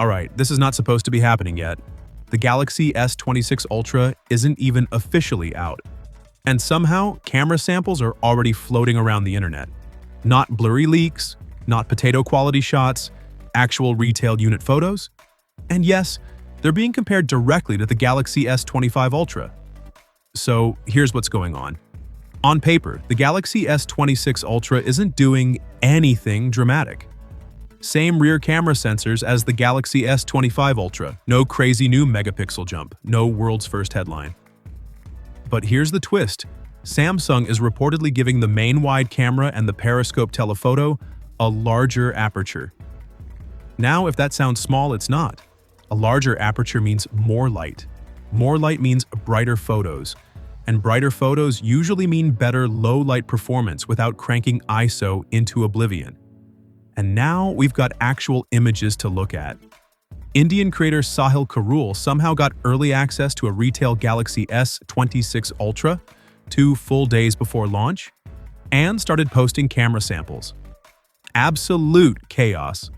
Alright, this is not supposed to be happening yet. The Galaxy S26 Ultra isn't even officially out. And somehow, camera samples are already floating around the internet. Not blurry leaks, not potato quality shots, actual retail unit photos. And yes, they're being compared directly to the Galaxy S25 Ultra. So here's what's going on. On paper, the Galaxy S26 Ultra isn't doing anything dramatic. Same rear camera sensors as the Galaxy S25 Ultra. No crazy new megapixel jump. No world's first headline. But here's the twist. Samsung is reportedly giving the main wide camera and the periscope telephoto a larger aperture. Now, if that sounds small, it's not. A larger aperture means more light. More light means brighter photos. And brighter photos usually mean better low-light performance without cranking ISO into oblivion. And now we've got actual images to look at. Indian creator Sahil Karul somehow got early access to a retail Galaxy S26 Ultra 2 full days before launch and started posting camera samples. Absolute chaos.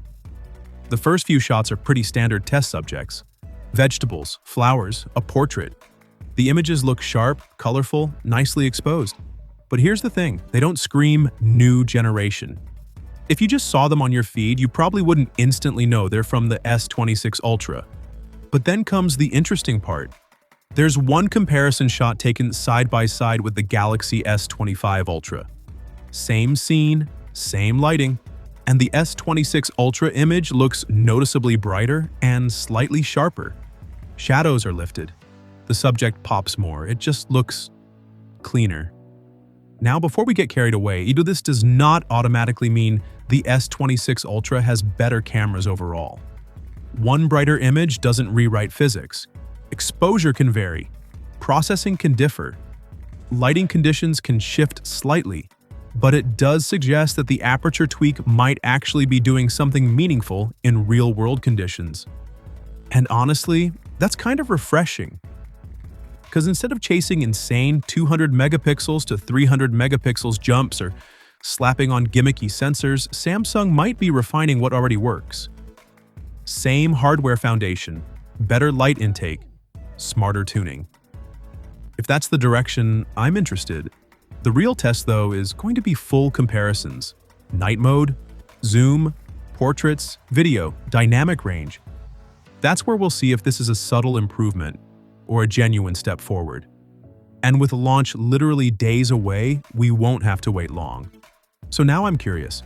The first few shots are pretty standard test subjects. Vegetables, flowers, a portrait. The images look sharp, colorful, nicely exposed. But here's the thing, they don't scream new generation. If you just saw them on your feed, you probably wouldn't instantly know they're from the S26 Ultra. But then comes the interesting part. There's one comparison shot taken side by side with the Galaxy S25 Ultra. Same scene, same lighting, and the S26 Ultra image looks noticeably brighter and slightly sharper. Shadows are lifted. The subject pops more. It just looks cleaner. Now, before we get carried away, this does not automatically mean the S26 Ultra has better cameras overall. One brighter image doesn't rewrite physics. Exposure can vary. Processing can differ. Lighting conditions can shift slightly. But it does suggest that the aperture tweak might actually be doing something meaningful in real-world conditions. And honestly, that's kind of refreshing. Because instead of chasing insane 200 megapixels to 300 megapixels jumps or slapping on gimmicky sensors, Samsung might be refining what already works. Same hardware foundation, better light intake, smarter tuning. If that's the direction, I'm interested. The real test, though, is going to be full comparisons. Night mode, zoom, portraits, video, dynamic range. That's where we'll see if this is a subtle improvement or a genuine step forward. And with a launch literally days away, we won't have to wait long. So now I'm curious,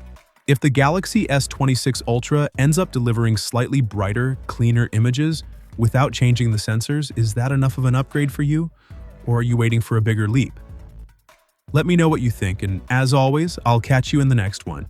if the Galaxy S26 Ultra ends up delivering slightly brighter, cleaner images without changing the sensors, is that enough of an upgrade for you? Or are you waiting for a bigger leap? Let me know what you think, and as always, I'll catch you in the next one.